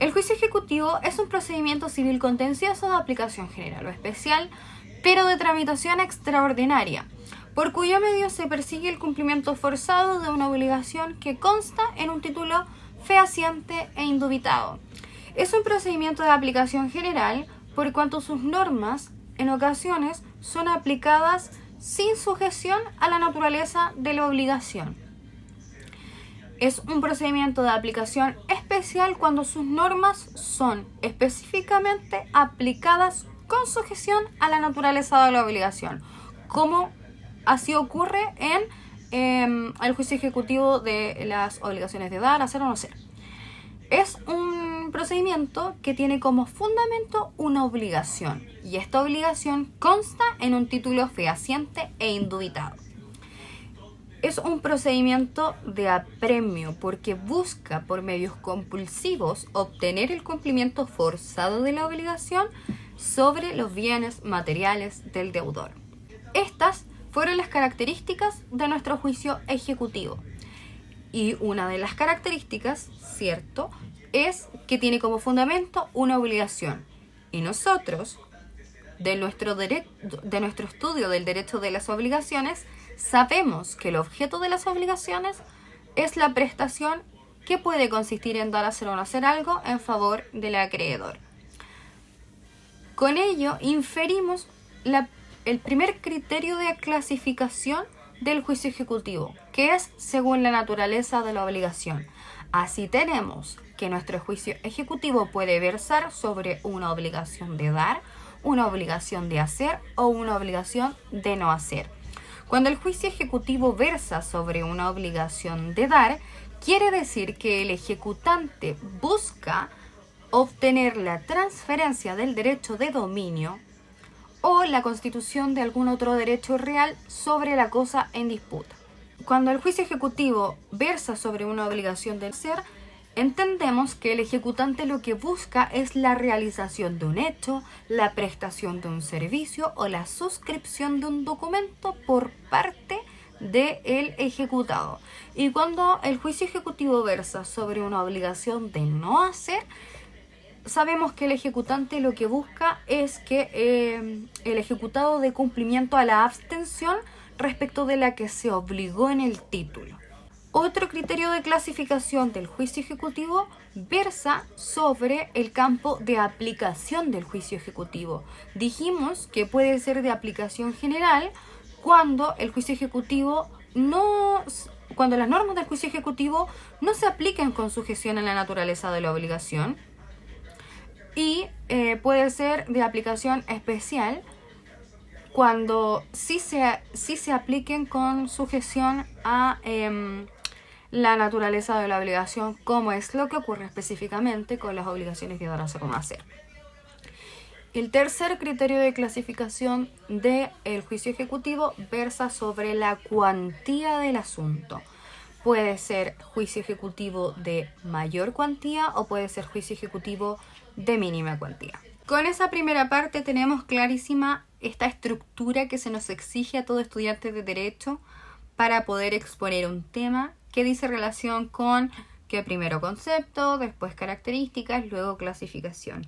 El juicio ejecutivo es un procedimiento civil contencioso de aplicación general o especial, pero de tramitación extraordinaria, por cuyo medio se persigue el cumplimiento forzado de una obligación que consta en un título fehaciente e indubitado. Es un procedimiento de aplicación general por cuanto sus normas en ocasiones son aplicadas sin sujeción a la naturaleza de la obligación. Es un procedimiento de aplicación especial cuando sus normas son específicamente aplicadas con sujeción a la naturaleza de la obligación, como así ocurre en el juicio ejecutivo de las obligaciones de dar, hacer o no hacer. Es un procedimiento que tiene como fundamento una obligación, y esta obligación consta en un título fehaciente e indubitado. Es un procedimiento de apremio porque busca por medios compulsivos obtener el cumplimiento forzado de la obligación sobre los bienes materiales del deudor. Estas fueron las características de nuestro juicio ejecutivo. Y una de las características, cierto, es que tiene como fundamento una obligación. Y nosotros, de nuestro estudio del derecho de las obligaciones, sabemos que el objeto de las obligaciones es la prestación que puede consistir en dar, hacer o no hacer algo en favor del acreedor. Con ello inferimos el primer criterio de clasificación del juicio ejecutivo, que es según la naturaleza de la obligación. Así tenemos que nuestro juicio ejecutivo puede versar sobre una obligación de dar, una obligación de hacer o una obligación de no hacer. Cuando el juicio ejecutivo versa sobre una obligación de dar, quiere decir que el ejecutante busca obtener la transferencia del derecho de dominio o la constitución de algún otro derecho real sobre la cosa en disputa. Cuando el juicio ejecutivo versa sobre una obligación de hacer, entendemos que el ejecutante lo que busca es la realización de un hecho, la prestación de un servicio o la suscripción de un documento por parte del ejecutado. Y cuando el juicio ejecutivo versa sobre una obligación de no hacer, sabemos que el ejecutante lo que busca es que el ejecutado dé cumplimiento a la abstención respecto de la que se obligó en el título. Otro criterio de clasificación del juicio ejecutivo versa sobre el campo de aplicación del juicio ejecutivo. Dijimos que puede ser de aplicación general cuando el juicio ejecutivo cuando las normas del juicio ejecutivo no se aplican con sujeción a la naturaleza de la obligación. Y puede ser de aplicación especial cuando sí se apliquen con sujeción a la naturaleza de la obligación, como es lo que ocurre específicamente con las obligaciones de dar, hacer o no hacer. El tercer criterio de clasificación del juicio ejecutivo versa sobre la cuantía del asunto. Puede ser juicio ejecutivo de mayor cuantía o puede ser juicio ejecutivo de mínima cuantía. Con esa primera parte tenemos clarísima esta estructura que se nos exige a todo estudiante de derecho para poder exponer un tema que dice relación con que primero concepto, después características, luego clasificación.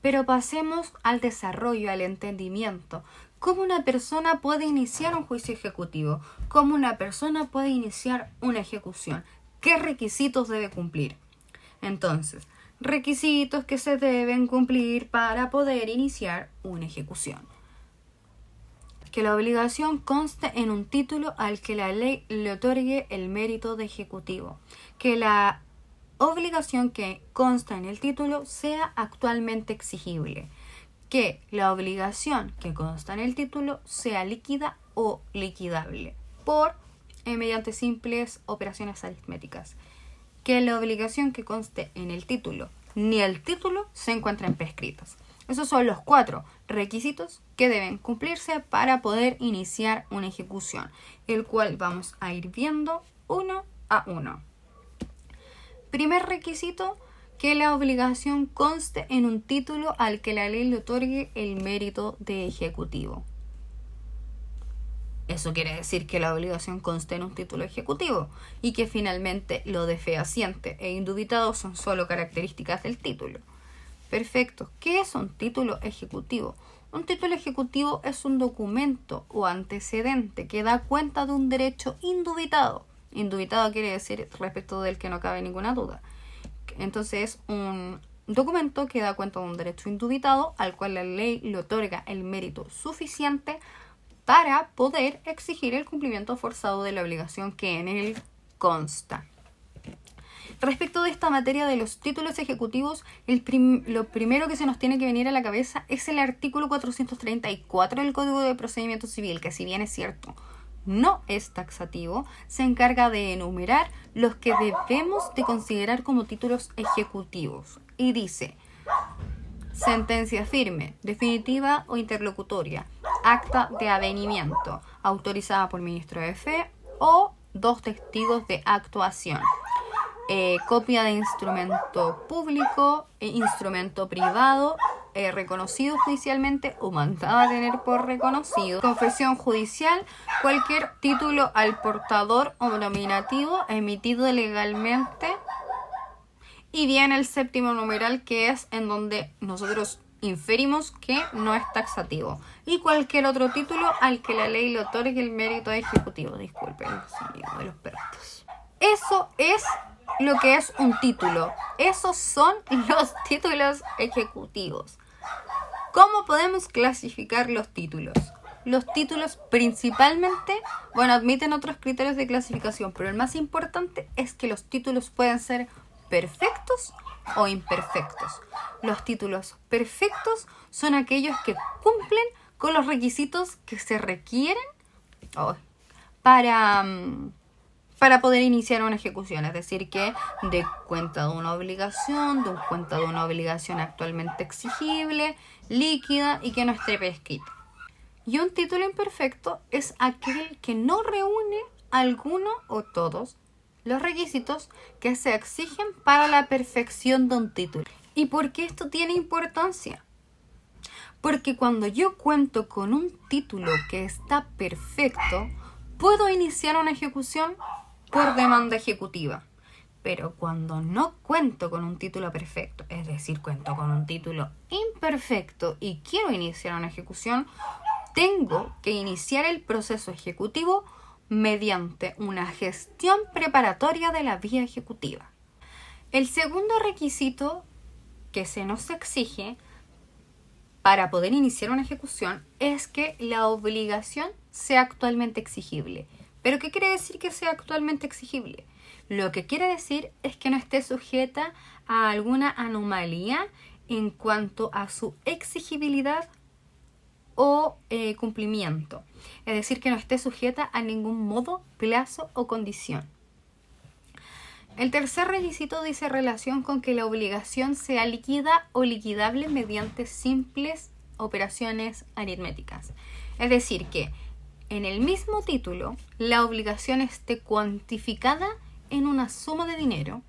Pero pasemos al desarrollo, al entendimiento. ¿Cómo una persona puede iniciar un juicio ejecutivo? ¿Cómo una persona puede iniciar una ejecución? ¿Qué requisitos debe cumplir? Entonces, requisitos que se deben cumplir para poder iniciar una ejecución. Que la obligación conste en un título al que la ley le otorgue el mérito de ejecutivo. Que la obligación que consta en el título sea actualmente exigible. Que la obligación que consta en el título sea líquida o liquidable mediante simples operaciones aritméticas. Que la obligación que conste en el título ni el título se encuentren prescritas. Esos son los 4 requisitos que deben cumplirse para poder iniciar una ejecución, el cual vamos a ir viendo uno a uno. Primer requisito, que la obligación conste en un título al que la ley le otorgue el mérito de ejecutivo. Eso quiere decir que la obligación consta en un título ejecutivo y que finalmente lo de fehaciente e indubitado son solo características del título. Perfecto. ¿Qué es un título ejecutivo? Un título ejecutivo es un documento o antecedente que da cuenta de un derecho indubitado. Indubitado quiere decir respecto del que no cabe ninguna duda. Entonces es un documento que da cuenta de un derecho indubitado al cual la ley le otorga el mérito suficiente para poder exigir el cumplimiento forzado de la obligación que en él consta. Respecto de esta materia de los títulos ejecutivos, lo primero que se nos tiene que venir a la cabeza es el artículo 434 del Código de Procedimiento Civil, que si bien es cierto, no es taxativo, se encarga de enumerar los que debemos de considerar como títulos ejecutivos. Y dice: sentencia firme, definitiva o interlocutoria, acta de avenimiento, autorizada por ministro de fe o dos testigos de actuación, copia de instrumento público e instrumento privado reconocido judicialmente o mandado a tener por reconocido, confesión judicial, cualquier título al portador o nominativo emitido legalmente. Y viene el séptimo numeral, que es en donde nosotros inferimos que no es taxativo. Y cualquier otro título al que la ley le otorgue el mérito ejecutivo. Disculpen el sonido de los perros. Eso es lo que es un título. Esos son los títulos ejecutivos. ¿Cómo podemos clasificar los títulos? Los títulos principalmente, admiten otros criterios de clasificación, pero el más importante es que los títulos pueden ser perfectos o imperfectos. Los títulos perfectos son aquellos que cumplen con los requisitos que se requieren para poder iniciar una ejecución, es decir, que dé cuenta de una obligación, de cuenta de una obligación actualmente exigible, líquida y que no esté prescrita. Y un título imperfecto es aquel que no reúne alguno o todos los requisitos que se exigen para la perfección de un título. ¿Y por qué esto tiene importancia? Porque cuando yo cuento con un título que está perfecto, puedo iniciar una ejecución por demanda ejecutiva. Pero cuando no cuento con un título perfecto, es decir, cuento con un título imperfecto y quiero iniciar una ejecución, tengo que iniciar el proceso ejecutivo mediante una gestión preparatoria de la vía ejecutiva. El segundo requisito que se nos exige para poder iniciar una ejecución es que la obligación sea actualmente exigible. ¿Pero qué quiere decir que sea actualmente exigible? Lo que quiere decir es que no esté sujeta a alguna anomalía en cuanto a su exigibilidad o cumplimiento. Es decir, que no esté sujeta a ningún modo, plazo o condición. El tercer requisito dice relación con que la obligación sea líquida o liquidable mediante simples operaciones aritméticas. Es decir, que en el mismo título la obligación esté cuantificada en una suma de dinero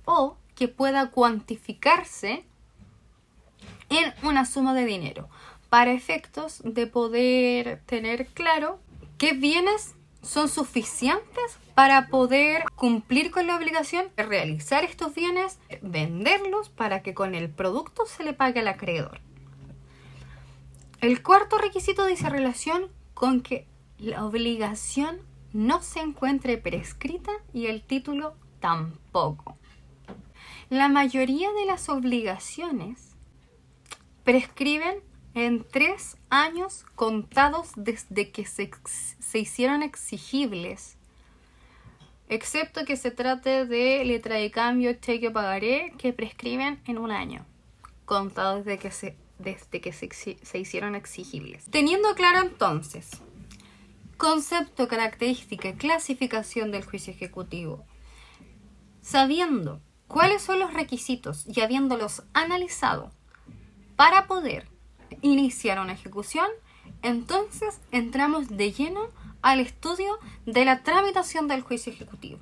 o que pueda cuantificarse en una suma de dinero, para efectos de poder tener claro qué bienes son suficientes para poder cumplir con la obligación de realizar estos bienes, venderlos para que con el producto se le pague al acreedor. El cuarto requisito dice relación con que la obligación no se encuentre prescrita y el título tampoco. La mayoría de las obligaciones prescriben en 3 años contados desde que se hicieron exigibles, excepto que se trate de letra de cambio, cheque o pagaré, que prescriben en 1 año, contados desde que se hicieron exigibles. Teniendo claro entonces concepto, característica y clasificación del juicio ejecutivo, sabiendo cuáles son los requisitos y habiéndolos analizado para poder iniciar una ejecución, entonces entramos de lleno al estudio de la tramitación del juicio ejecutivo.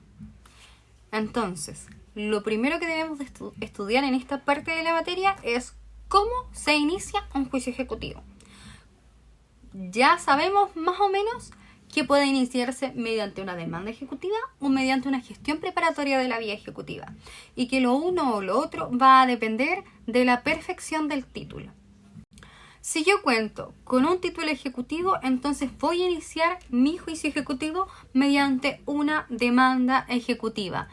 Entonces, lo primero que debemos de estudiar en esta parte de la materia es cómo se inicia un juicio ejecutivo. Ya sabemos más o menos que puede iniciarse mediante una demanda ejecutiva o mediante una gestión preparatoria de la vía ejecutiva, y que lo uno o lo otro va a depender de la perfección del título. Si yo cuento con un título ejecutivo, entonces voy a iniciar mi juicio ejecutivo mediante una demanda ejecutiva,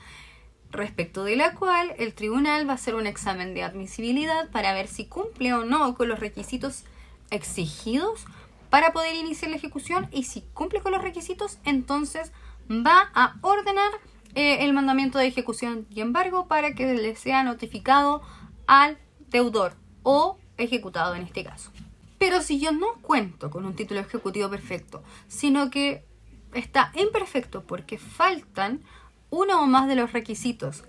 respecto de la cual el tribunal va a hacer un examen de admisibilidad para ver si cumple o no con los requisitos exigidos para poder iniciar la ejecución, y si cumple con los requisitos, entonces va a ordenar el mandamiento de ejecución y embargo para que le sea notificado al deudor o ejecutado en este caso. Pero si yo no cuento con un título ejecutivo perfecto, sino que está imperfecto porque faltan uno o más de los requisitos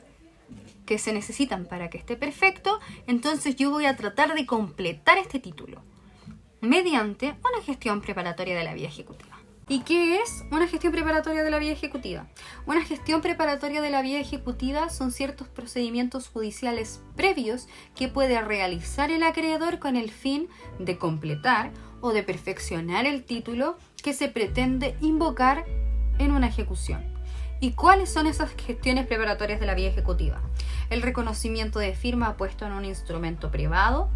que se necesitan para que esté perfecto, entonces yo voy a tratar de completar este título mediante una gestión preparatoria de la vía ejecutiva. ¿Y qué es una gestión preparatoria de la vía ejecutiva? Una gestión preparatoria de la vía ejecutiva son ciertos procedimientos judiciales previos que puede realizar el acreedor con el fin de completar o de perfeccionar el título que se pretende invocar en una ejecución. ¿Y cuáles son esas gestiones preparatorias de la vía ejecutiva? El reconocimiento de firma puesto en un instrumento privado,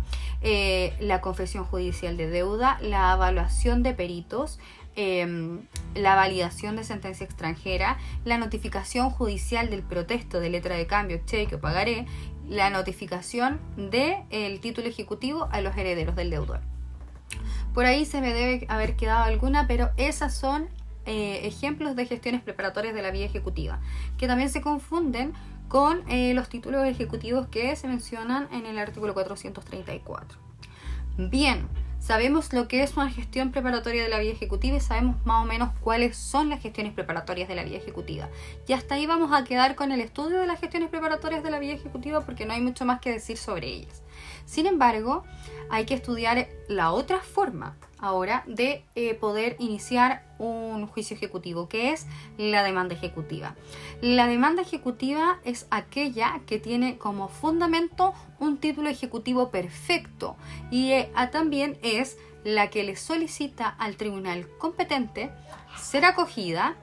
la confesión judicial de deuda, la evaluación de peritos, la validación de sentencia extranjera, la notificación judicial del protesto de letra de cambio, cheque o pagaré, la notificación del título ejecutivo a los herederos del deudor. Por ahí se me debe haber quedado alguna, pero esas son ejemplos de gestiones preparatorias de la vía ejecutiva, que también se confunden con los títulos ejecutivos que se mencionan en el artículo 434. Bien, sabemos lo que es una gestión preparatoria de la vía ejecutiva y sabemos más o menos cuáles son las gestiones preparatorias de la vía ejecutiva. Y hasta ahí vamos a quedar con el estudio de las gestiones preparatorias de la vía ejecutiva porque no hay mucho más que decir sobre ellas. Sin embargo, hay que estudiar la otra forma ahora de poder iniciar un juicio ejecutivo, que es la demanda ejecutiva. La demanda ejecutiva es aquella que tiene como fundamento un título ejecutivo perfecto y también es la que le solicita al tribunal competente ser acogida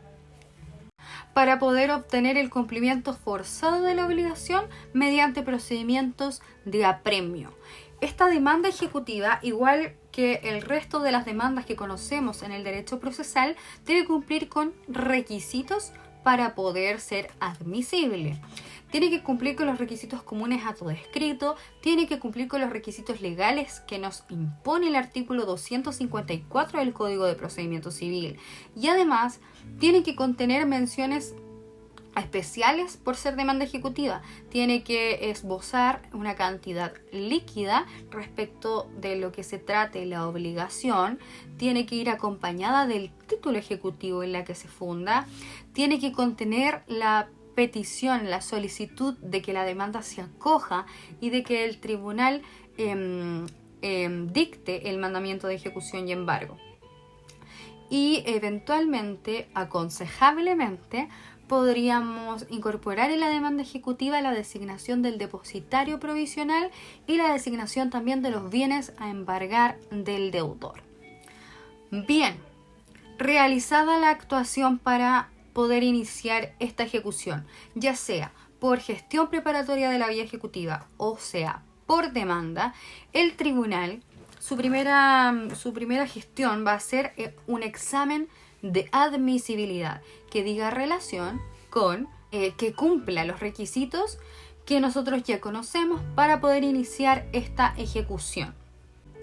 para poder obtener el cumplimiento forzado de la obligación mediante procedimientos de apremio. Esta demanda ejecutiva, igual que el resto de las demandas que conocemos en el derecho procesal, debe cumplir con requisitos para poder ser admisible. Tiene que cumplir con los requisitos comunes a todo escrito, tiene que cumplir con los requisitos legales que nos impone el artículo 254 del Código de Procedimiento Civil y además tiene que contener menciones especiales por ser demanda ejecutiva. Tiene que esbozar una cantidad líquida respecto de lo que se trate la obligación, tiene que ir acompañada del título ejecutivo en la que se funda, tiene que contener la petición, la solicitud de que la demanda se acoja y de que el tribunal dicte el mandamiento de ejecución y embargo. Y eventualmente, aconsejablemente, podríamos incorporar en la demanda ejecutiva la designación del depositario provisional y la designación también de los bienes a embargar del deudor. Bien, realizada la actuación para poder iniciar esta ejecución, ya sea por gestión preparatoria de la vía ejecutiva o sea por demanda, el tribunal, su primera gestión va a ser un examen de admisibilidad que diga relación con que cumpla los requisitos que nosotros ya conocemos para poder iniciar esta ejecución.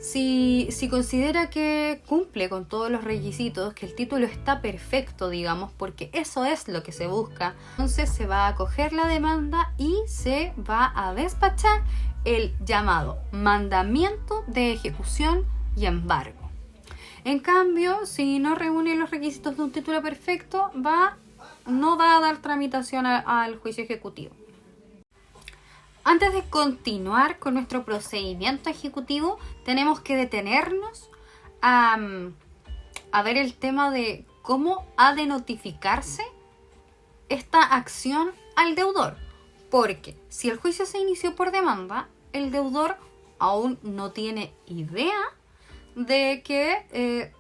Si considera que cumple con todos los requisitos, que el título está perfecto, digamos, porque eso es lo que se busca, entonces se va a acoger la demanda y se va a despachar el llamado mandamiento de ejecución y embargo. En cambio, si no reúne los requisitos de un título perfecto, no va a dar tramitación al juicio ejecutivo. Antes de continuar con nuestro procedimiento ejecutivo, tenemos que detenernos a ver el tema de cómo ha de notificarse esta acción al deudor. Porque si el juicio se inició por demanda, el deudor aún no tiene idea de que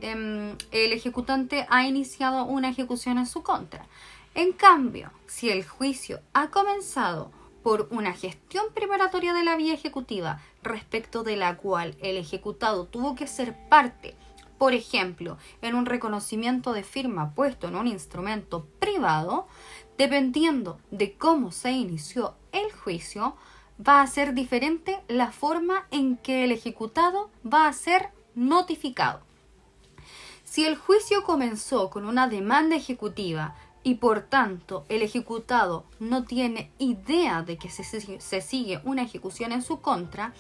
el ejecutante ha iniciado una ejecución en su contra. En cambio, si el juicio ha comenzado por una gestión preparatoria de la vía ejecutiva respecto de la cual el ejecutado tuvo que ser parte, por ejemplo, en un reconocimiento de firma puesto en un instrumento privado, dependiendo de cómo se inició el juicio, va a ser diferente la forma en que el ejecutado va a ser notificado. Si el juicio comenzó con una demanda ejecutiva y por tanto el ejecutado no tiene idea de que se sigue una ejecución en su contra,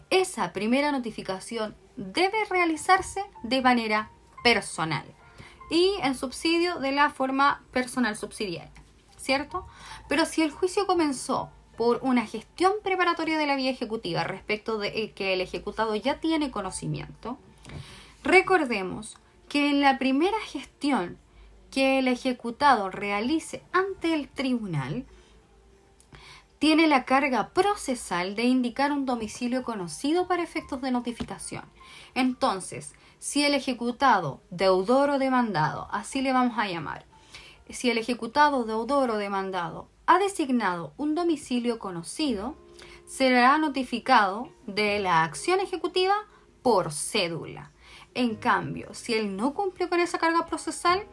esa primera notificación debe realizarse de manera personal y en subsidio de la forma personal subsidiaria, ¿cierto? Pero si el juicio comenzó por una gestión preparatoria de la vía ejecutiva respecto de que el ejecutado ya tiene conocimiento, recordemos que en la primera gestión que el ejecutado realice ante el tribunal, tiene la carga procesal de indicar un domicilio conocido para efectos de notificación. Entonces, si el ejecutado, deudor o demandado, así le vamos a llamar, si el ejecutado, deudor o demandado ha designado un domicilio conocido, será notificado de la acción ejecutiva por cédula. En cambio, si él no cumplió con esa carga procesal,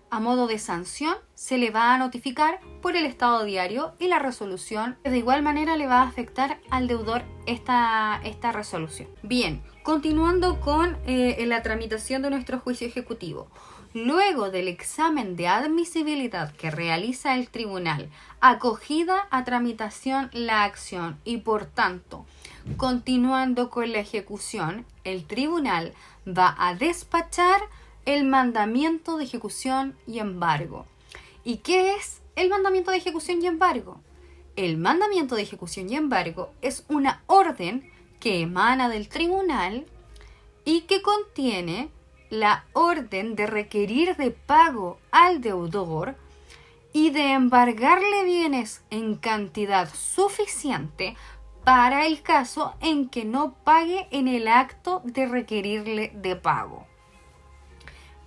a modo de sanción, se le va a notificar por el estado diario y la resolución de igual manera le va a afectar al deudor esta resolución. Bien, continuando con la tramitación de nuestro juicio ejecutivo. Luego del examen de admisibilidad que realiza el tribunal, acogida a tramitación la acción y por tanto, continuando con la ejecución, el tribunal va a despachar el mandamiento de ejecución y embargo. ¿Y qué es el mandamiento de ejecución y embargo? El mandamiento de ejecución y embargo es una orden que emana del tribunal y que contiene la orden de requerir de pago al deudor y de embargarle bienes en cantidad suficiente para el caso en que no pague en el acto de requerirle de pago.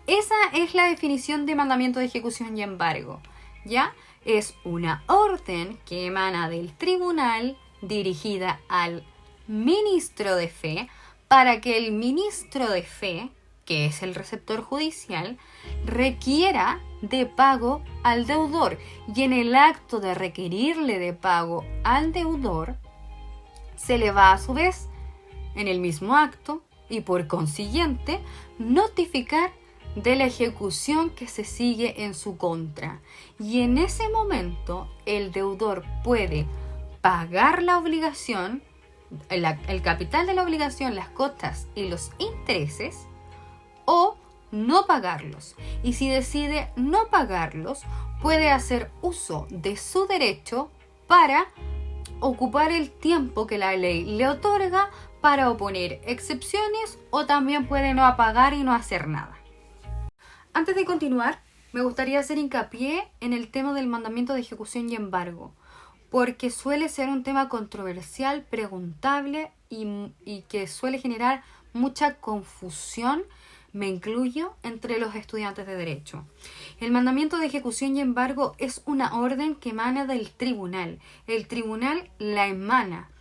Esa es la definición de mandamiento de ejecución y embargo, ¿ya? Es una orden que emana del tribunal dirigida al ministro de fe para que el ministro de fe, que es el receptor judicial, requiera de pago al deudor y en el acto de requerirle de pago al deudor se le va a su vez en el mismo acto y por consiguiente notificar de la ejecución que se sigue en su contra. Y en ese momento el deudor puede pagar la obligación, el capital de la obligación, las costas y los intereses, o no pagarlos. Y si decide no pagarlos, puede hacer uso de su derecho para ocupar el tiempo que la ley le otorga para oponer excepciones o también puede no pagar y no hacer nada. Antes de continuar, me gustaría hacer hincapié en el tema del mandamiento de ejecución y embargo, porque suele ser un tema controversial, preguntable y que suele generar mucha confusión, me incluyo, entre los estudiantes de Derecho. El mandamiento de ejecución y embargo es una orden que emana del tribunal. El tribunal la emana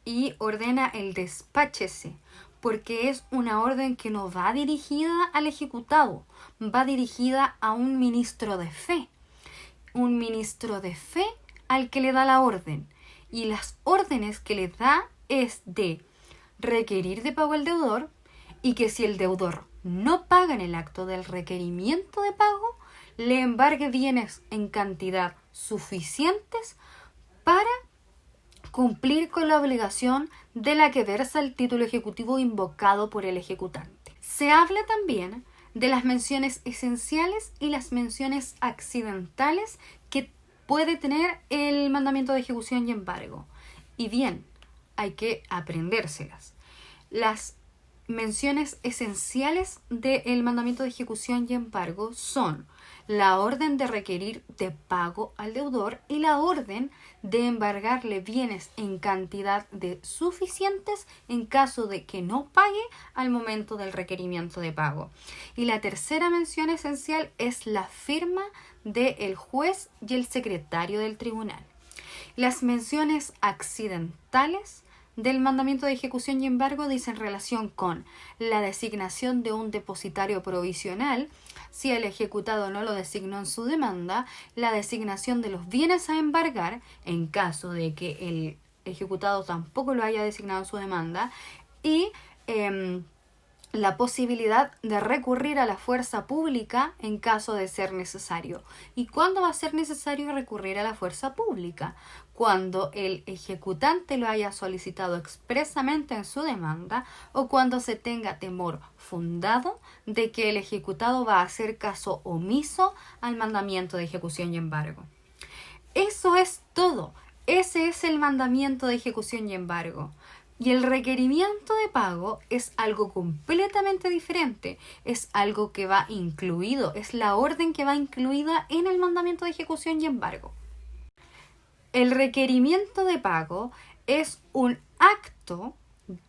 y ordena el despáchese, porque es una orden que no va dirigida al ejecutado, va dirigida a un ministro de fe. Un ministro de fe al que le da la orden. Y las órdenes que le da es de requerir de pago al deudor y que si el deudor no paga en el acto del requerimiento de pago, le embargue bienes en cantidad suficientes para cumplir con la obligación de la que versa el título ejecutivo invocado por el ejecutante. Se habla también de las menciones esenciales y las menciones accidentales que puede tener el mandamiento de ejecución y embargo. Y bien, hay que aprendérselas. Las menciones esenciales del mandamiento de ejecución y embargo son la orden de requerir de pago al deudor y la orden de embargarle bienes en cantidad de suficientes en caso de que no pague al momento del requerimiento de pago. Y la tercera mención esencial es la firma del juez y el secretario del tribunal. Las menciones accidentales del mandamiento de ejecución y embargo dicen relación con la designación de un depositario provisional, si el ejecutado no lo designó en su demanda, la designación de los bienes a embargar, en caso de que el ejecutado tampoco lo haya designado en su demanda, y la posibilidad de recurrir a la fuerza pública en caso de ser necesario. ¿Y cuándo va a ser necesario recurrir a la fuerza pública? Cuando el ejecutante lo haya solicitado expresamente en su demanda o cuando se tenga temor fundado de que el ejecutado va a hacer caso omiso al mandamiento de ejecución y embargo. Eso es todo. Ese es el mandamiento de ejecución y embargo. Y el requerimiento de pago es algo completamente diferente, es algo que va incluido, es la orden que va incluida en el mandamiento de ejecución y embargo. El requerimiento de pago es un acto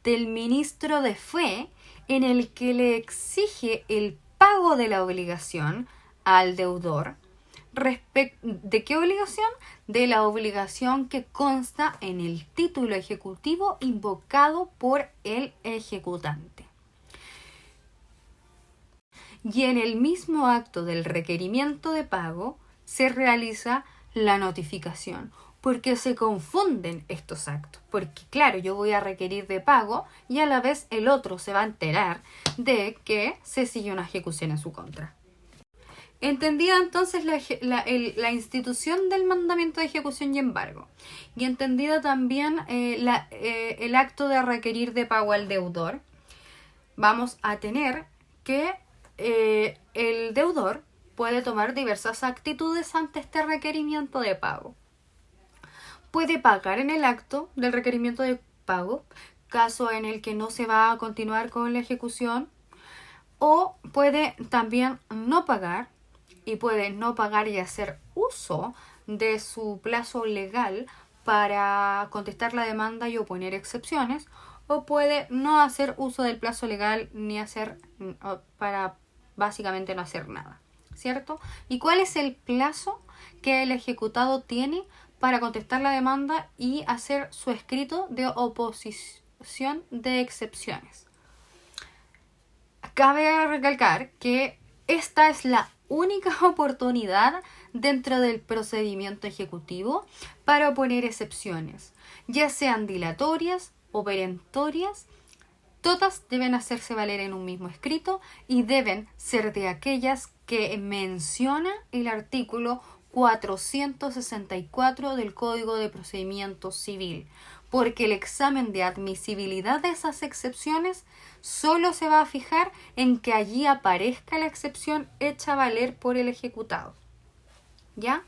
del ministro de fe en el que le exige el pago de la obligación al deudor. ¿De qué obligación? De la obligación que consta en el título ejecutivo invocado por el ejecutante. Y en el mismo acto del requerimiento de pago se realiza la notificación, porque se confunden estos actos. Porque claro, yo voy a requerir de pago y a la vez el otro se va a enterar de que se sigue una ejecución en su contra. Entendida entonces la institución del mandamiento de ejecución y embargo, y entendida también el acto de requerir de pago al deudor, vamos a tener que el deudor puede tomar diversas actitudes ante este requerimiento de pago. Puede pagar en el acto del requerimiento de pago, caso en el que no se va a continuar con la ejecución, o puede también no pagar, y puede no pagar y hacer uso de su plazo legal para contestar la demanda y oponer excepciones, o puede no hacer uso del plazo legal ni hacer para básicamente no hacer nada, ¿cierto? ¿Y cuál es el plazo que el ejecutado tiene para contestar la demanda y hacer su escrito de oposición de excepciones? Cabe recalcar que esta es la única oportunidad dentro del procedimiento ejecutivo para oponer excepciones, ya sean dilatorias o perentorias. Todas deben hacerse valer en un mismo escrito y deben ser de aquellas que menciona el artículo 464 del Código de Procedimiento Civil, porque el examen de admisibilidad de esas excepciones solo se va a fijar en que allí aparezca la excepción hecha valer por el ejecutado. ¿Ya?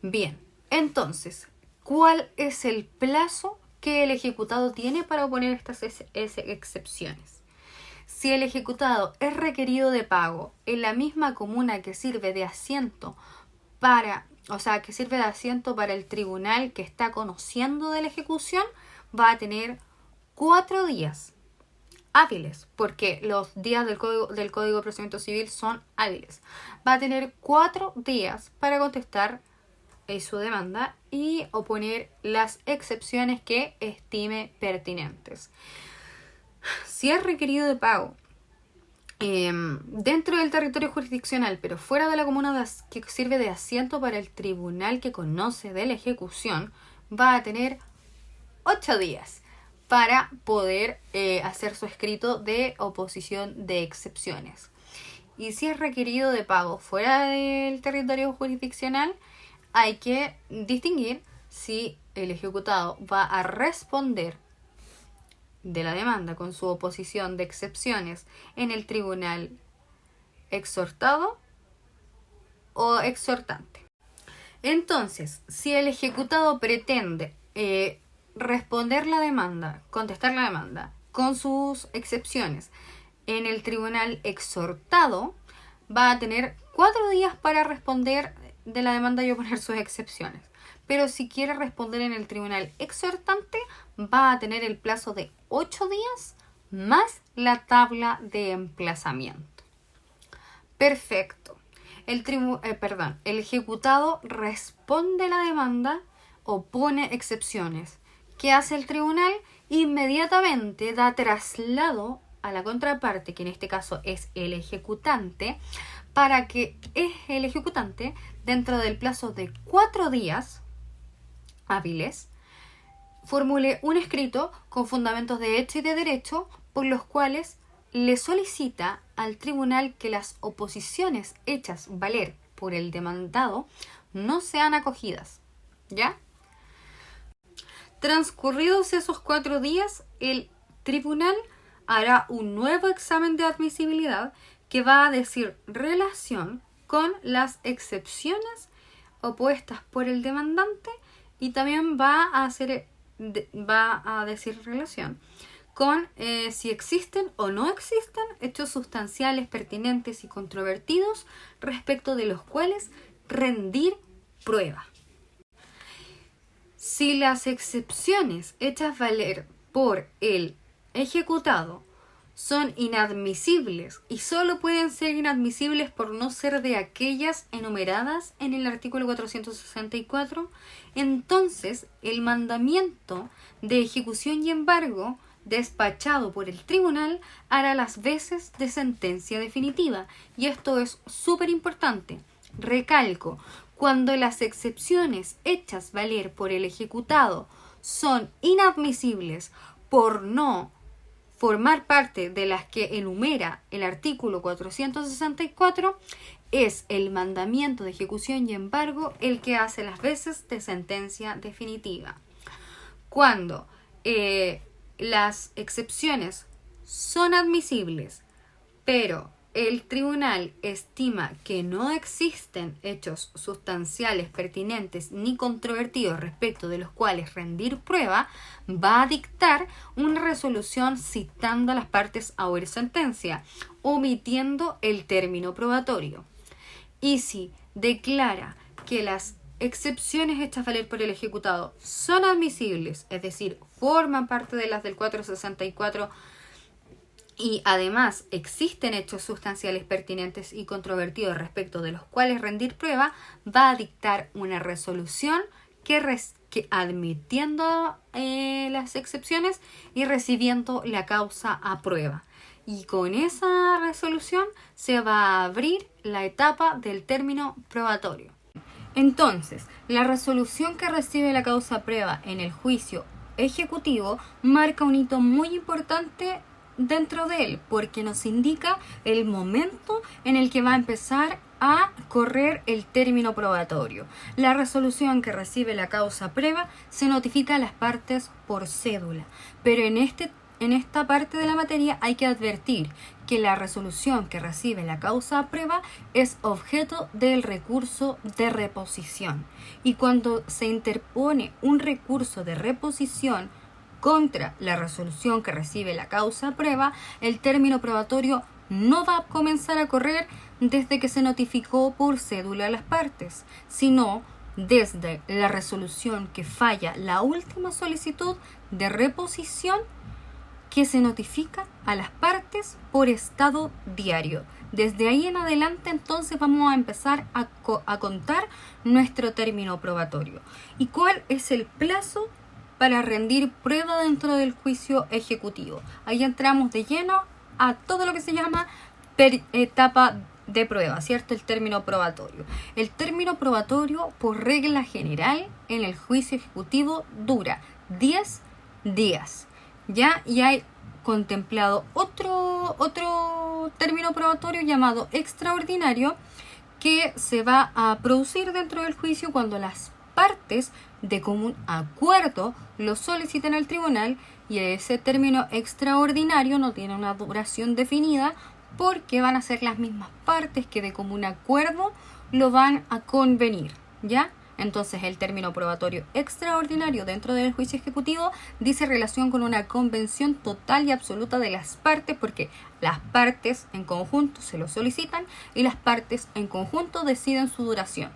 Bien, entonces, ¿cuál es el plazo que el ejecutado tiene para oponer estas excepciones? Si el ejecutado es requerido de pago en la misma comuna que sirve de asiento para el tribunal que está conociendo de la ejecución, va a tener 4 días hábiles, porque los días del Código de Procedimiento Civil son hábiles. Va a tener 4 días para contestar su demanda y oponer las excepciones que estime pertinentes. Si es requerido de pago dentro del territorio jurisdiccional, pero fuera de la comuna que sirve de asiento para el tribunal que conoce de la ejecución, va a tener 8 días para poder hacer su escrito de oposición de excepciones. Y si es requerido de pago fuera del territorio jurisdiccional, hay que distinguir si el ejecutado va a responder de la demanda con su oposición de excepciones en el tribunal exhortado o exhortante. Entonces, si el ejecutado pretende responder la demanda, contestar la demanda con sus excepciones en el tribunal exhortado, va a tener 4 días para responder de la demanda y oponer sus excepciones. Pero si quiere responder en el tribunal exhortante, va a tener el plazo de 8 días más la tabla de emplazamiento. Perfecto. El ejecutado responde la demanda, opone excepciones. ¿Qué hace el tribunal? Inmediatamente da traslado a la contraparte, que en este caso es el ejecutante, para que el ejecutante, dentro del plazo de 4 días hábiles, formule un escrito con fundamentos de hecho y de derecho por los cuales le solicita al tribunal que las oposiciones hechas valer por el demandado no sean acogidas. ¿Ya? Transcurridos esos 4 días, el tribunal hará un nuevo examen de admisibilidad que va a decir relación con las excepciones opuestas por el demandante y también va a decir relación con si existen o no existen hechos sustanciales pertinentes y controvertidos respecto de los cuales rendir prueba. Si las excepciones hechas valer por el ejecutado son inadmisibles y solo pueden ser inadmisibles por no ser de aquellas enumeradas en el artículo 464, entonces el mandamiento de ejecución y embargo despachado por el tribunal hará las veces de sentencia definitiva. Y esto es súper importante. Recalco, cuando las excepciones hechas valer por el ejecutado son inadmisibles por no formar parte de las que enumera el artículo 464, es el mandamiento de ejecución y embargo el que hace las veces de sentencia definitiva. Cuando las excepciones son admisibles, pero el tribunal estima que no existen hechos sustanciales pertinentes ni controvertidos respecto de los cuales rendir prueba, va a dictar una resolución citando a las partes a oír sentencia, omitiendo el término probatorio. Y si declara que las excepciones hechas valer por el ejecutado son admisibles, es decir, forman parte de las del 464, y además existen hechos sustanciales pertinentes y controvertidos respecto de los cuales rendir prueba, va a dictar una resolución que admitiendo las excepciones y recibiendo la causa a prueba. Y con esa resolución se va a abrir la etapa del término probatorio. Entonces, la resolución que recibe la causa a prueba en el juicio ejecutivo marca un hito muy importante dentro de él, porque nos indica el momento en el que va a empezar a correr el término probatorio. La resolución que recibe la causa a prueba se notifica a las partes por cédula, pero en esta parte de la materia hay que advertir que la resolución que recibe la causa a prueba es objeto del recurso de reposición. Y cuando se interpone un recurso de reposición contra la resolución que recibe la causa a prueba, el término probatorio no va a comenzar a correr desde que se notificó por cédula a las partes, sino desde la resolución que falla la última solicitud de reposición que se notifica a las partes por estado diario. Desde ahí en adelante entonces vamos a empezar a contar nuestro término probatorio. ¿Y cuál es el plazo para rendir prueba dentro del juicio ejecutivo? Ahí entramos de lleno a todo lo que se llama etapa de prueba, ¿cierto? El término probatorio. El término probatorio, por regla general, en el juicio ejecutivo dura 10 días. ¿Ya? Y hay contemplado otro término probatorio llamado extraordinario que se va a producir dentro del juicio cuando las partes de común acuerdo lo soliciten al tribunal, y ese término extraordinario no tiene una duración definida porque van a ser las mismas partes que de común acuerdo lo van a convenir, ¿ya? Entonces, el término probatorio extraordinario dentro del juicio ejecutivo dice relación con una convención total y absoluta de las partes, porque las partes en conjunto se lo solicitan y las partes en conjunto deciden su duración.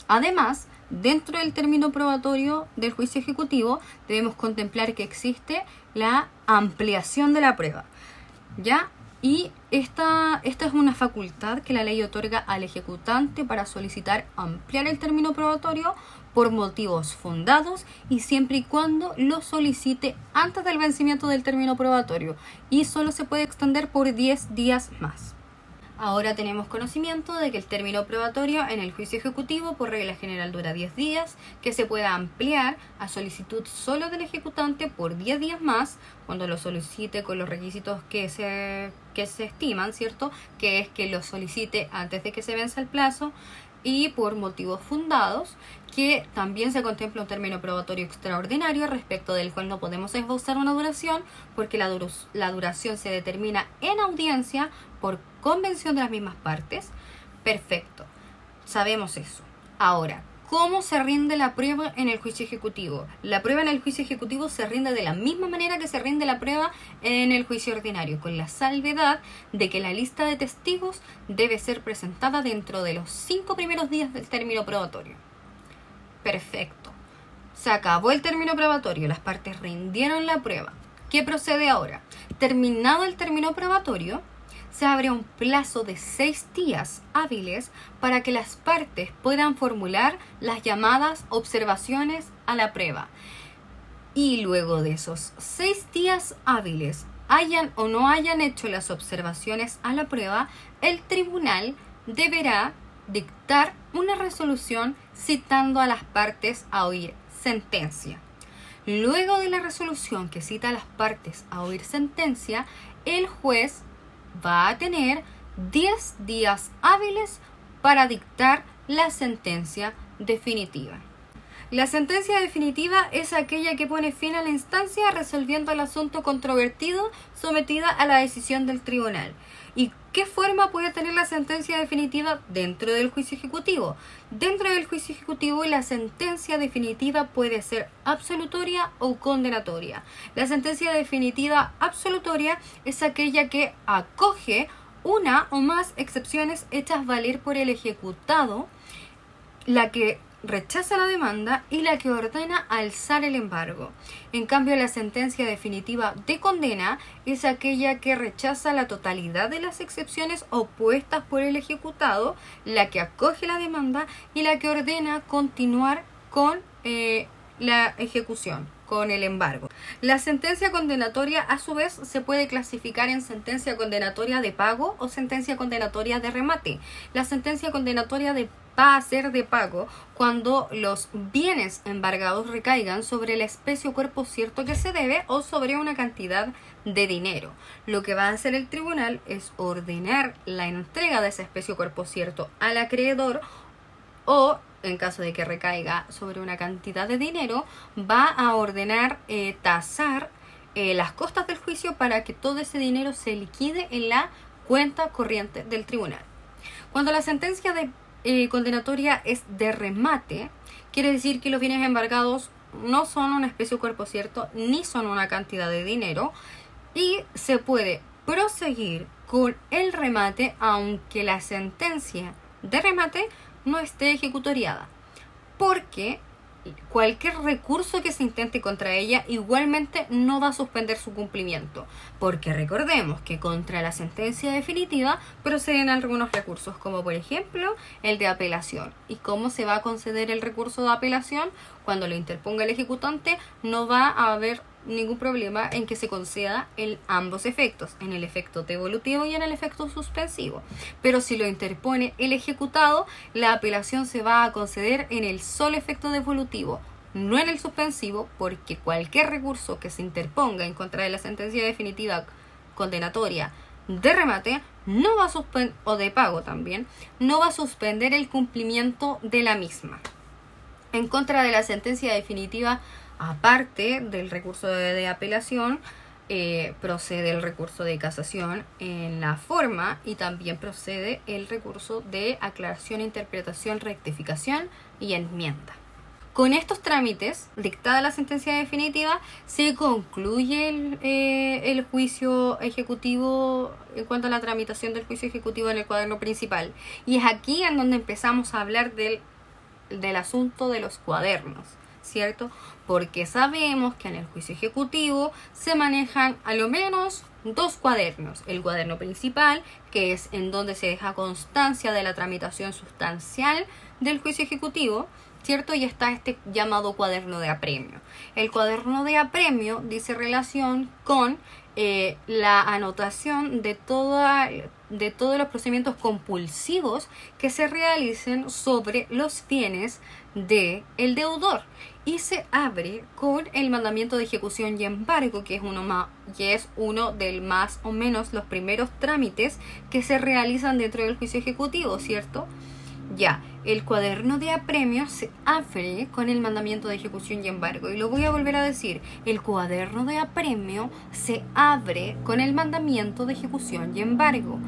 Además, dentro del término probatorio del juicio ejecutivo debemos contemplar que existe la ampliación de la prueba, ¿ya? Y esta es una facultad que la ley otorga al ejecutante para solicitar ampliar el término probatorio por motivos fundados y siempre y cuando lo solicite antes del vencimiento del término probatorio, y solo se puede extender por 10 días más. Ahora tenemos conocimiento de que el término probatorio en el juicio ejecutivo por regla general dura 10 días, que se puede ampliar a solicitud solo del ejecutante por 10 días más cuando lo solicite con los requisitos que se estiman, ¿cierto? Que es que lo solicite antes de que se venza el plazo y por motivos fundados, que también se contempla un término probatorio extraordinario respecto del cual no podemos esbozar una duración porque la duración se determina en audiencia por convención de las mismas partes. Perfecto, sabemos eso. Ahora, ¿cómo se rinde la prueba en el juicio ejecutivo? La prueba en el juicio ejecutivo se rinde de la misma manera que se rinde la prueba en el juicio ordinario, con la salvedad de que la lista de testigos debe ser presentada dentro de los 5 primeros días del término probatorio. Perfecto. Se acabó el término probatorio, las partes rindieron la prueba. ¿Qué procede ahora? Terminado el término probatorio, se abre un plazo de 6 días hábiles para que las partes puedan formular las llamadas observaciones a la prueba. Y luego de esos 6 días hábiles, hayan o no hayan hecho las observaciones a la prueba, el tribunal deberá dictar una resolución citando a las partes a oír sentencia. Luego de la resolución que cita a las partes a oír sentencia, el juez va a tener 10 días hábiles para dictar la sentencia definitiva. La sentencia definitiva es aquella que pone fin a la instancia resolviendo el asunto controvertido sometida a la decisión del tribunal. ¿Y qué forma puede tener la sentencia definitiva dentro del juicio ejecutivo? Dentro del juicio ejecutivo, la sentencia definitiva puede ser absolutoria o condenatoria. La sentencia definitiva absolutoria es aquella que acoge una o más excepciones hechas valer por el ejecutado, la que rechaza la demanda y la que ordena alzar el embargo. En cambio, la sentencia definitiva de condena es aquella que rechaza la totalidad de las excepciones opuestas por el ejecutado, la que acoge la demanda y la que ordena continuar con la ejecución, con el embargo. La sentencia condenatoria, a su vez, se puede clasificar en sentencia condenatoria de pago o sentencia condenatoria de remate. La sentencia condenatoria va a ser de pago cuando los bienes embargados recaigan sobre la especie o cuerpo cierto que se debe o sobre una cantidad de dinero. Lo que va a hacer el tribunal es ordenar la entrega de esa especie o cuerpo cierto al acreedor, o en caso de que recaiga sobre una cantidad de dinero, va a ordenar tasar las costas del juicio para que todo ese dinero se liquide en la cuenta corriente del tribunal. Cuando la sentencia condenatoria es de remate, quiere decir que los bienes embargados no son una especie o cuerpo cierto ni son una cantidad de dinero, y se puede proseguir con el remate aunque la sentencia de remate no esté ejecutoriada, porque cualquier recurso que se intente contra ella igualmente no va a suspender su cumplimiento, porque recordemos que contra la sentencia definitiva proceden algunos recursos, como por ejemplo el de apelación. ¿Y cómo se va a conceder el recurso de apelación? Cuando lo interponga el ejecutante, no va a haber ningún problema en que se conceda en ambos efectos, en el efecto devolutivo y en el efecto suspensivo. Pero si lo interpone el ejecutado, la apelación se va a conceder en el solo efecto devolutivo, no en el suspensivo, porque cualquier recurso que se interponga en contra de la sentencia definitiva condenatoria de remate no va a o de pago también, no va a suspender el cumplimiento de la misma. En contra de la sentencia definitiva, aparte del recurso de apelación, procede el recurso de casación en la forma y también procede el recurso de aclaración, interpretación, rectificación y enmienda. Con estos trámites, dictada la sentencia definitiva, se concluye el juicio ejecutivo en cuanto a la tramitación del juicio ejecutivo en el cuaderno principal. Y es aquí en donde empezamos a hablar del asunto de los cuadernos, ¿cierto? Porque sabemos que en el juicio ejecutivo se manejan a lo menos 2 cuadernos. El cuaderno principal, que es en donde se deja constancia de la tramitación sustancial del juicio ejecutivo, ¿cierto? Y está este llamado cuaderno de apremio. El cuaderno de apremio dice relación con la anotación de todos los procedimientos compulsivos que se realicen sobre los bienes del deudor, y se abre con el mandamiento de ejecución y embargo, que es uno del más o menos los primeros trámites que se realizan dentro del juicio ejecutivo, ¿cierto? Ya, el cuaderno de apremio se abre con el mandamiento de ejecución y embargo. Y lo voy a volver a decir, el cuaderno de apremio se abre con el mandamiento de ejecución y embargo.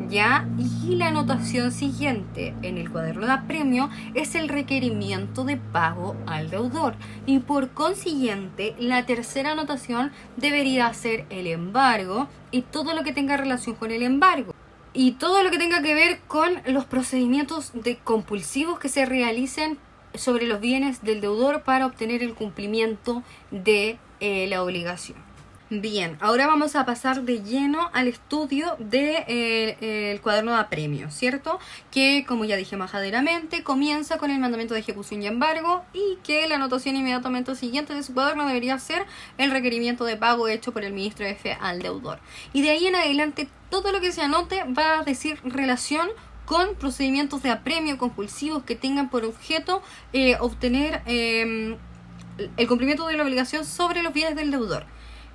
Ya, y la anotación siguiente en el cuaderno de apremio es el requerimiento de pago al deudor. Y por consiguiente, la tercera anotación debería ser el embargo y todo lo que tenga relación con el embargo. Y todo lo que tenga que ver con los procedimientos compulsivos que se realicen sobre los bienes del deudor para obtener el cumplimiento de la obligación. Bien, ahora vamos a pasar de lleno al estudio del cuaderno de apremio, ¿cierto? Que, como ya dije majadamente, comienza con el mandamiento de ejecución y embargo, y que la anotación inmediatamente siguiente de su cuaderno debería ser el requerimiento de pago hecho por el ministro de Fe al deudor. Y de ahí en adelante, todo lo que se anote va a decir relación con procedimientos de apremio compulsivos que tengan por objeto obtener el cumplimiento de la obligación sobre los bienes del deudor.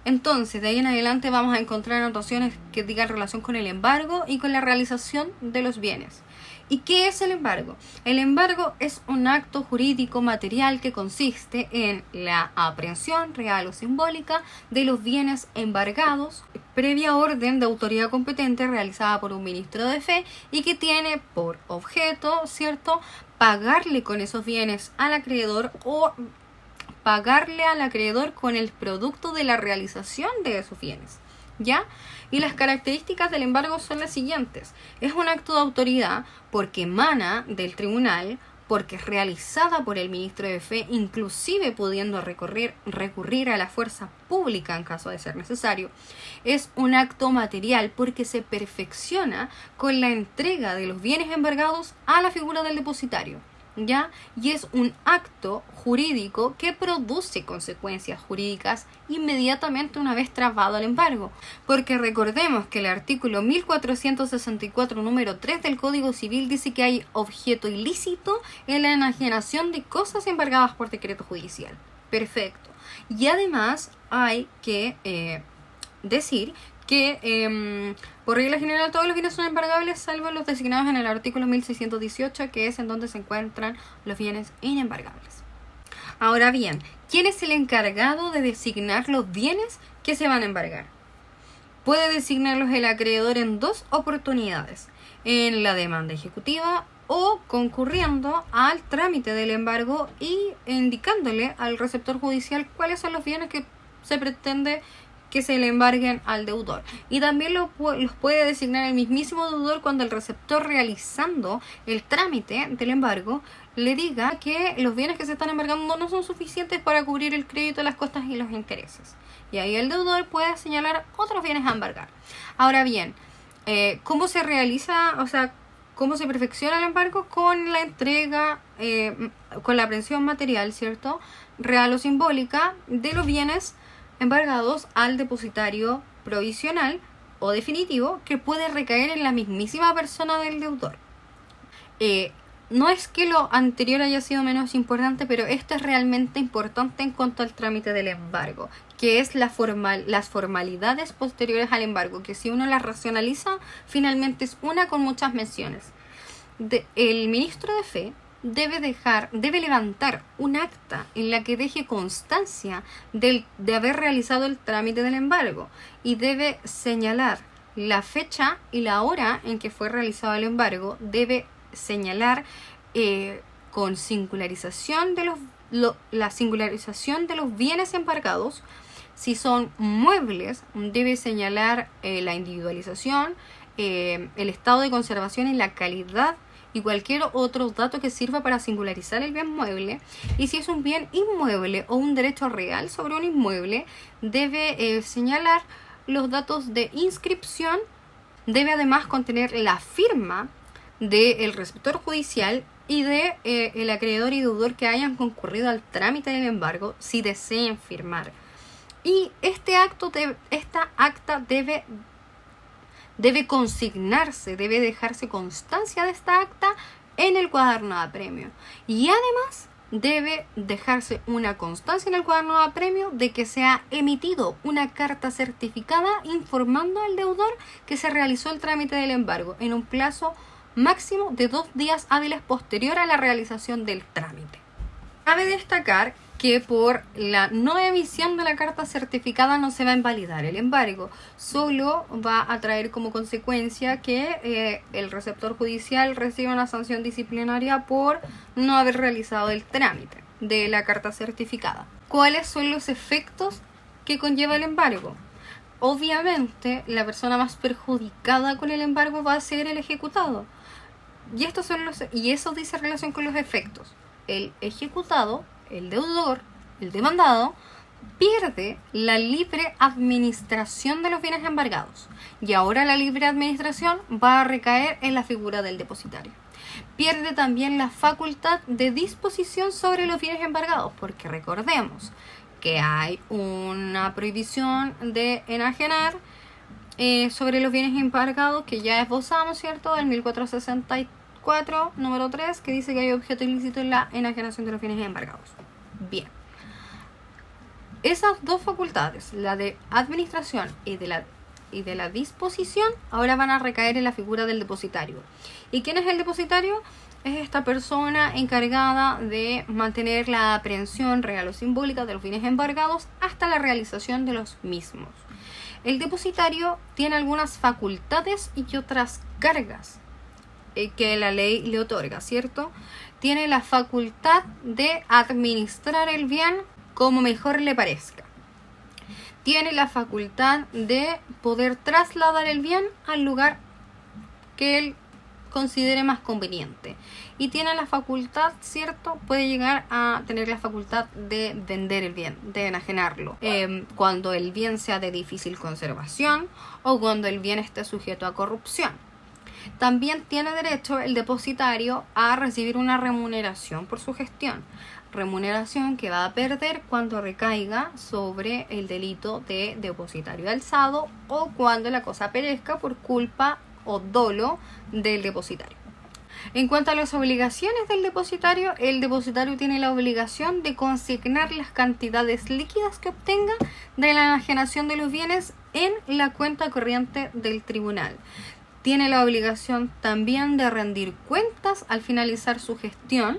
Entonces, de ahí en adelante vamos a encontrar anotaciones que digan relación con el embargo y con la realización de los bienes. ¿Y qué es el embargo? El embargo es un acto jurídico material que consiste en la aprehensión real o simbólica de los bienes embargados previa orden de autoridad competente realizada por un ministro de fe y que tiene por objeto, ¿cierto?, pagarle con esos bienes al acreedor o pagarle al acreedor con el producto de la realización de esos bienes, ¿ya? Y las características del embargo son las siguientes. Es un acto de autoridad porque emana del tribunal, porque es realizada por el ministro de fe, inclusive pudiendo recurrir a la fuerza pública en caso de ser necesario. Es un acto material porque se perfecciona con la entrega de los bienes embargados a la figura del depositario, ¿ya? Y es un acto jurídico que produce consecuencias jurídicas inmediatamente una vez trabado el embargo, porque recordemos que el artículo 1464 número 3 del Código Civil dice que hay objeto ilícito en la enajenación de cosas embargadas por decreto judicial. Perfecto. Y además hay que decir que por regla general todos los bienes son embargables salvo los designados en el artículo 1618, que es en donde se encuentran los bienes inembargables. Ahora bien, ¿quién es el encargado de designar los bienes que se van a embargar? Puede designarlos el acreedor en 2 oportunidades: en la demanda ejecutiva o concurriendo al trámite del embargo y indicándole al receptor judicial cuáles son los bienes que se pretende que se le embarguen al deudor. Y también los puede designar el mismísimo deudor cuando el receptor, realizando el trámite del embargo, le diga que los bienes que se están embargando no son suficientes para cubrir el crédito, las costas y los intereses. Y ahí el deudor puede señalar otros bienes a embargar. Ahora bien, ¿cómo se realiza, cómo se perfecciona el embargo? Con la entrega, con la aprehensión material, ¿cierto?, real o simbólica, de los bienes embargados al depositario provisional o definitivo, que puede recaer en la mismísima persona del deudor. No es que lo anterior haya sido menos importante, pero esto es realmente importante en cuanto al trámite del embargo, que es las formalidades posteriores al embargo, que si uno las racionaliza, finalmente es una con muchas menciones. El ministro de fe debe levantar un acta en la que deje constancia de haber realizado el trámite del embargo y debe señalar la fecha y la hora en que fue realizado el embargo. Debe señalar con singularización la singularización de los bienes embargados. Si son muebles, debe señalar la individualización, el estado de conservación y la calidad y cualquier otro dato que sirva para singularizar el bien mueble. Y si es un bien inmueble o un derecho real sobre un inmueble, debe señalar los datos de inscripción. Debe además contener la firma del receptor judicial y de el acreedor y deudor que hayan concurrido al trámite del embargo, si deseen firmar. Y esta acta debe consignarse, debe dejarse constancia de esta acta en el cuaderno de apremio. Y además debe dejarse una constancia en el cuaderno de apremio de que se ha emitido una carta certificada informando al deudor que se realizó el trámite del embargo en un plazo máximo de 2 días hábiles posterior a la realización del trámite. Cabe destacar que por la no emisión de la carta certificada no se va a invalidar el embargo, solo va a traer como consecuencia que el receptor judicial reciba una sanción disciplinaria por no haber realizado el trámite de la carta certificada. ¿Cuáles son los efectos que conlleva el embargo? Obviamente, la persona más perjudicada con el embargo va a ser el ejecutado. Y eso dice relación con los efectos. El ejecutado, el deudor, el demandado, pierde la libre administración de los bienes embargados. Y ahora la libre administración va a recaer en la figura del depositario. Pierde también la facultad de disposición sobre los bienes embargados, porque recordemos que hay una prohibición de enajenar sobre los bienes embargados que ya esbozamos, ¿cierto? En 1464, número 3, que dice que hay objeto ilícito en la enajenación de los bienes embargados. Bien. Esas dos facultades, la de administración y de la disposición, ahora van a recaer en la figura del depositario. ¿Y quién es el depositario? Es esta persona encargada de mantener la aprehensión real o simbólica de los bienes embargados hasta la realización de los mismos. El depositario tiene algunas facultades y otras cargas que la ley le otorga, ¿cierto? Tiene la facultad de administrar el bien como mejor le parezca. Tiene la facultad de poder trasladar el bien al lugar que él considere más conveniente. Y tiene la facultad, ¿cierto? Puede llegar a tener la facultad de vender el bien, de enajenarlo. Cuando el bien sea de difícil conservación o cuando el bien esté sujeto a corrupción. También tiene derecho el depositario a recibir una remuneración por su gestión. Remuneración que va a perder cuando recaiga sobre el delito de depositario alzado o cuando la cosa perezca por culpa o dolo del depositario. En cuanto a las obligaciones del depositario, el depositario tiene la obligación de consignar las cantidades líquidas que obtenga de la enajenación de los bienes en la cuenta corriente del tribunal. Tiene la obligación también de rendir cuentas al finalizar su gestión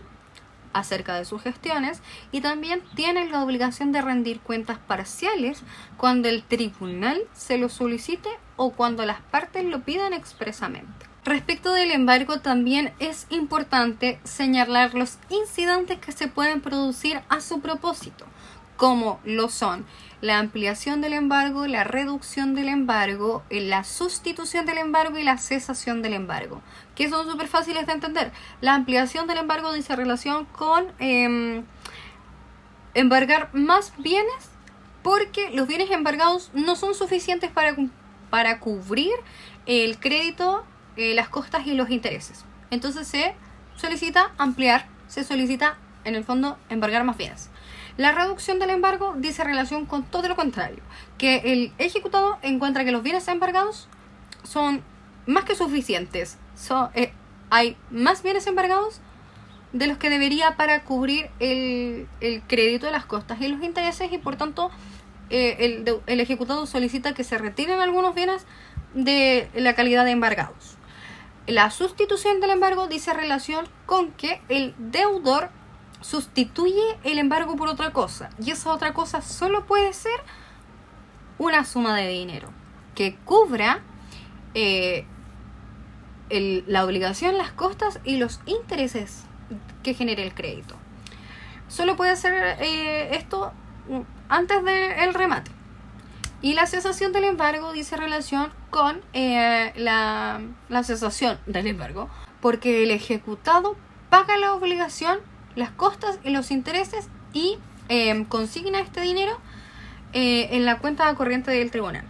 acerca de sus gestiones y también tiene la obligación de rendir cuentas parciales cuando el tribunal se lo solicite o cuando las partes lo pidan expresamente. Respecto del embargo, también es importante señalar los incidentes que se pueden producir a su propósito, como lo son la ampliación del embargo, la reducción del embargo, la sustitución del embargo y la cesación del embargo, que son súper fáciles de entender. La ampliación del embargo dice relación con embargar más bienes porque los bienes embargados no son suficientes para cubrir el crédito, las costas y los intereses. Entonces se solicita ampliar, se solicita en el fondo embargar más bienes. La reducción del embargo dice relación con todo lo contrario, que el ejecutado encuentra que los bienes embargados son más que suficientes. Hay más bienes embargados de los que debería para cubrir el crédito de las costas y los intereses y por tanto el ejecutado solicita que se retiren algunos bienes de la calidad de embargados. La sustitución del embargo dice relación con que el deudor sustituye el embargo por otra cosa, y esa otra cosa solo puede ser una suma de dinero que cubra la obligación, las costas y los intereses que genere el crédito. Solo puede ser esto antes del remate. Y la cesación del embargo dice relación con la cesación del embargo, porque el ejecutado paga la obligación, las costas y los intereses y consigna este dinero en la cuenta corriente del tribunal.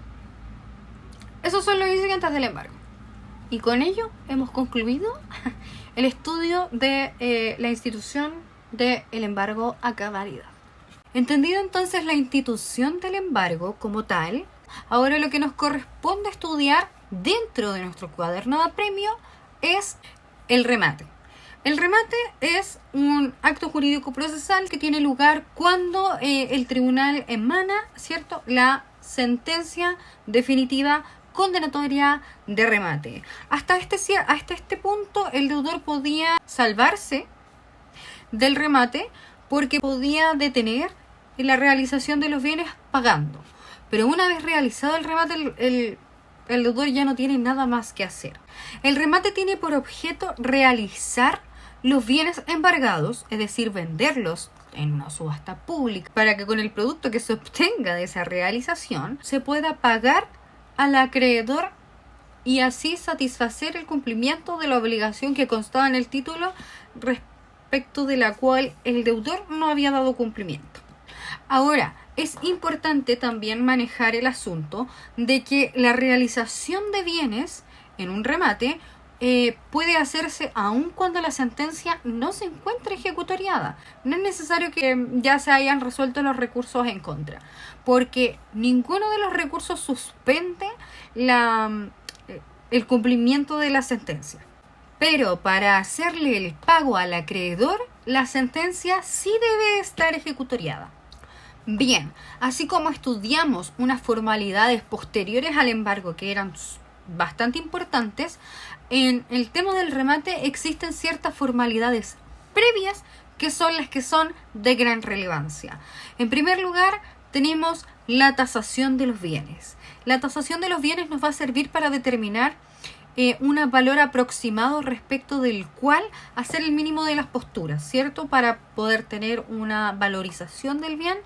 Esos son los incidentes del embargo. Y con ello hemos concluido el estudio de la institución del embargo a cabalidad. Entendido entonces la institución del embargo como tal, ahora lo que nos corresponde estudiar dentro de nuestro cuaderno de apremio es el remate. El remate es un acto jurídico procesal que tiene lugar cuando el tribunal emana, ¿cierto?, la sentencia definitiva condenatoria de remate. Hasta este punto el deudor podía salvarse del remate porque podía detener la realización de los bienes pagando. Pero una vez realizado el remate, el deudor ya no tiene nada más que hacer. El remate tiene por objeto realizar los bienes embargados, es decir, venderlos en una subasta pública, para que con el producto que se obtenga de esa realización se pueda pagar al acreedor y así satisfacer el cumplimiento de la obligación que constaba en el título respecto de la cual el deudor no había dado cumplimiento. Ahora, es importante también manejar el asunto de que la realización de bienes en un remate puede hacerse aun cuando la sentencia no se encuentre ejecutoriada. No es necesario que ya se hayan resuelto los recursos en contra, porque ninguno de los recursos suspende el cumplimiento de la sentencia. Pero para hacerle el pago al acreedor, la sentencia sí debe estar ejecutoriada. Bien, así como estudiamos unas formalidades posteriores al embargo que eran bastante importantes, en el tema del remate existen ciertas formalidades previas que son las que son de gran relevancia. En primer lugar, tenemos la tasación de los bienes. La tasación de los bienes nos va a servir para determinar un valor aproximado respecto del cual hacer el mínimo de las posturas, ¿cierto? Para poder tener una valorización del bien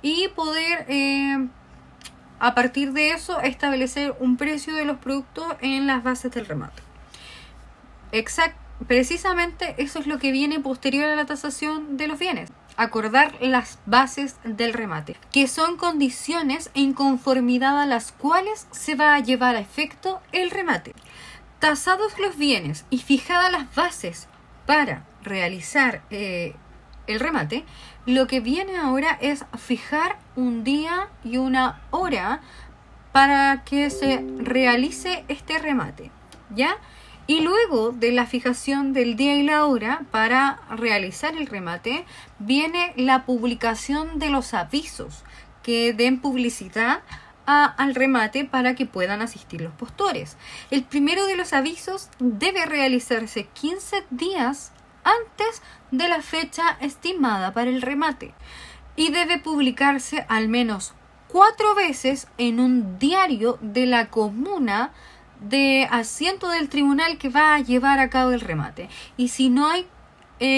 y poder a partir de eso establecer un precio de los productos en las bases del remate. Precisamente eso es lo que viene posterior a la tasación de los bienes. Acordar las bases del remate, que son condiciones en conformidad a las cuales se va a llevar a efecto el remate. Tasados los bienes y fijadas las bases para realizar el remate, lo que viene ahora es fijar un día y una hora para que se realice este remate, ¿ya? Y luego de la fijación del día y la hora para realizar el remate, viene la publicación de los avisos que den publicidad al remate para que puedan asistir los postores. El primero de los avisos debe realizarse 15 días antes de la fecha estimada para el remate y debe publicarse al menos 4 veces en un diario de la comuna de asiento del tribunal que va a llevar a cabo el remate. Y si no hay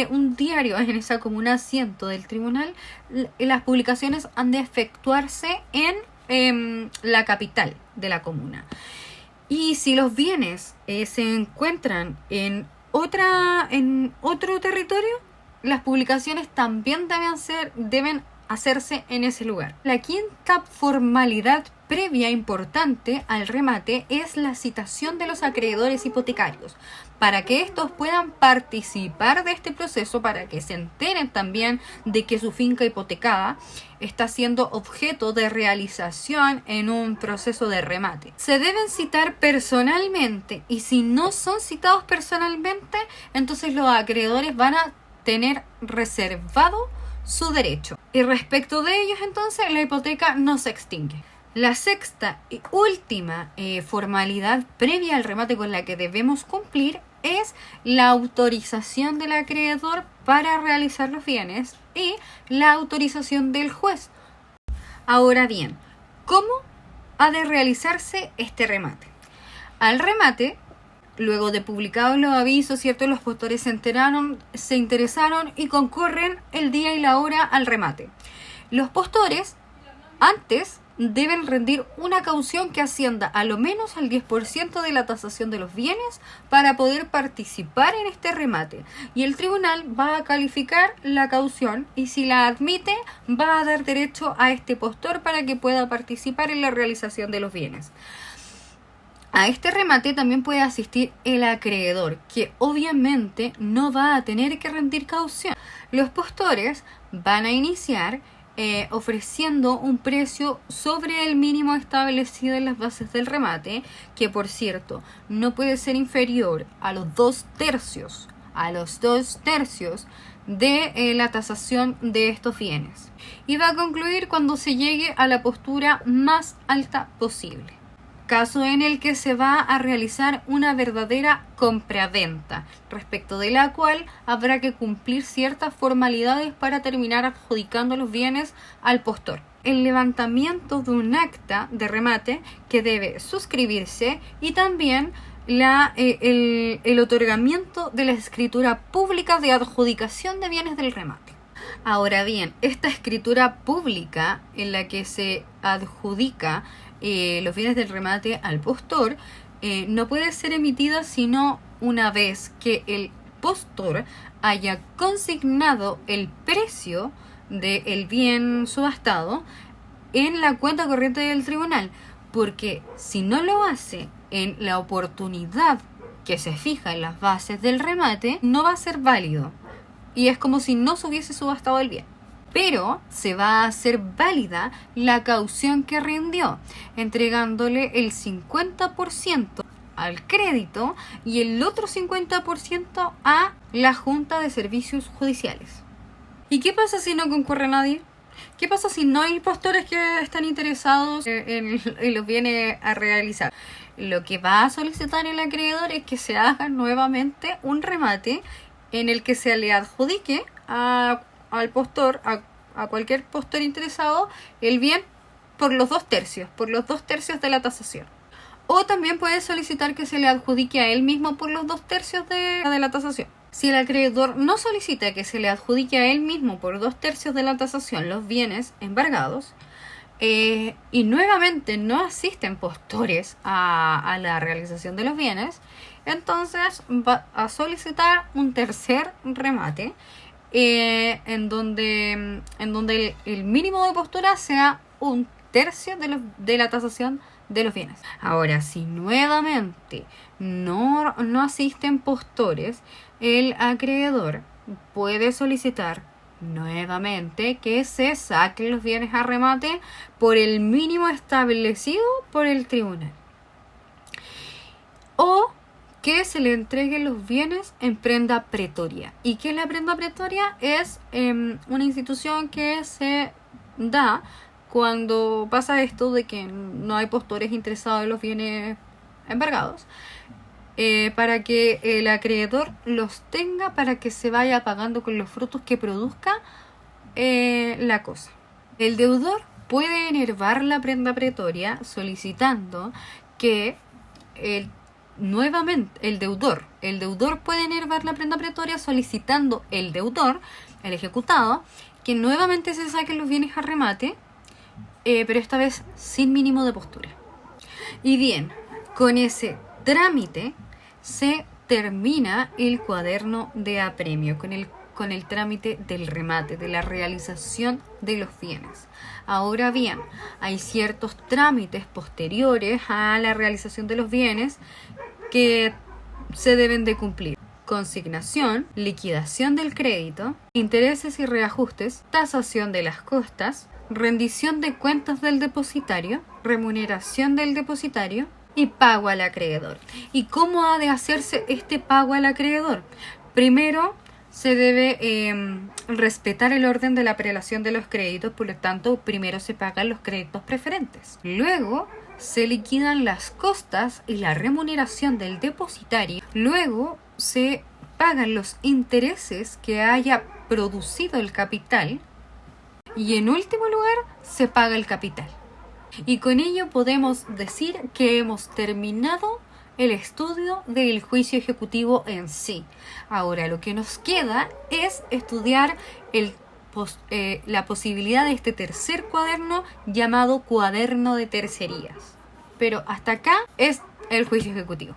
un diario en esa comuna asiento del tribunal, las publicaciones han de efectuarse en la capital de la comuna. Y si los bienes se encuentran en otro territorio, las publicaciones también deben hacerse en ese lugar. La quinta formalidad previa importante al remate es la citación de los acreedores hipotecarios, para que estos puedan participar de este proceso, para que se enteren también de que su finca hipotecada está siendo objeto de realización en un proceso de remate. Se deben citar personalmente, y si no son citados personalmente, entonces los acreedores van a tener reservado su derecho. Y respecto de ellos, entonces, la hipoteca no se extingue. La sexta y última formalidad previa al remate con la que debemos cumplir es la autorización del acreedor para realizar los bienes y la autorización del juez. Ahora bien, ¿cómo ha de realizarse este remate? Al remate, luego de publicados los avisos, ¿cierto?, los postores se interesaron y concurren el día y la hora al remate. Los postores antes deben rendir una caución que ascienda a lo menos al 10% de la tasación de los bienes para poder participar en este remate. Y el tribunal va a calificar la caución y si la admite va a dar derecho a este postor para que pueda participar en la realización de los bienes. A este remate también puede asistir el acreedor, que obviamente no va a tener que rendir caución. Los postores van a iniciar ofreciendo un precio sobre el mínimo establecido en las bases del remate, que por cierto no puede ser inferior a los 2/3 de la tasación de estos bienes. Y va a concluir cuando se llegue a la postura más alta posible. Caso en el que se va a realizar una verdadera compraventa, respecto de la cual habrá que cumplir ciertas formalidades para terminar adjudicando los bienes al postor. El levantamiento de un acta de remate que debe suscribirse y también el otorgamiento de la escritura pública de adjudicación de bienes del remate. Ahora bien, esta escritura pública en la que se adjudica los bienes del remate al postor no puede ser emitida sino una vez que el postor haya consignado el precio del bien subastado en la cuenta corriente del tribunal, porque si no lo hace en la oportunidad que se fija en las bases del remate, no va a ser válido y es como si no se hubiese subastado el bien. Pero se va a hacer válida la caución que rindió, entregándole el 50% al crédito y el otro 50% a la Junta de Servicios Judiciales. ¿Y qué pasa si no concurre nadie? ¿Qué pasa si no hay postores que están interesados en los bienes a realizar? Lo que va a solicitar el acreedor es que se haga nuevamente un remate en el que se le adjudique al postor, a cualquier postor interesado, el bien por los 2/3 de la tasación. O también puede solicitar que se le adjudique a él mismo por los 2/3 de la tasación. Si el acreedor no solicita que se le adjudique a él mismo por 2/3 de la tasación los bienes embargados, y nuevamente no asisten postores a la realización de los bienes, entonces va a solicitar un tercer remate, en donde el mínimo de postura sea 1/3 de la tasación de los bienes. Ahora, si nuevamente no asisten postores, el acreedor puede solicitar nuevamente que se saquen los bienes a remate por el mínimo establecido por el tribunal, o que se le entreguen los bienes en prenda pretoria. ¿Y qué es la prenda pretoria? Es una institución que se da cuando pasa esto de que no hay postores interesados en los bienes embargados, para que el acreedor los tenga para que se vaya pagando con los frutos que produzca la cosa. El deudor puede enervar la prenda pretoria solicitando que nuevamente el deudor puede enervar la prenda pretoria solicitando el ejecutado, que nuevamente se saquen los bienes a remate, pero esta vez sin mínimo de postura. Y bien, con ese trámite se termina el cuaderno de apremio, con el trámite del remate, de la realización de los bienes. Ahora bien, hay ciertos trámites posteriores a la realización de los bienes que se deben de cumplir: consignación, liquidación del crédito, intereses y reajustes, tasación de las costas, rendición de cuentas del depositario, remuneración del depositario y pago al acreedor. ¿Y cómo ha de hacerse este pago al acreedor? Primero se debe respetar el orden de la prelación de los créditos, por lo tanto, primero se pagan los créditos preferentes. Luego se liquidan las costas y la remuneración del depositario. Luego se pagan los intereses que haya producido el capital. Y en último lugar, se paga el capital. Y con ello podemos decir que hemos terminado el estudio del juicio ejecutivo en sí. Ahora, lo que nos queda es estudiar la posibilidad de este tercer cuaderno llamado cuaderno de tercerías. Pero hasta acá es el juicio ejecutivo.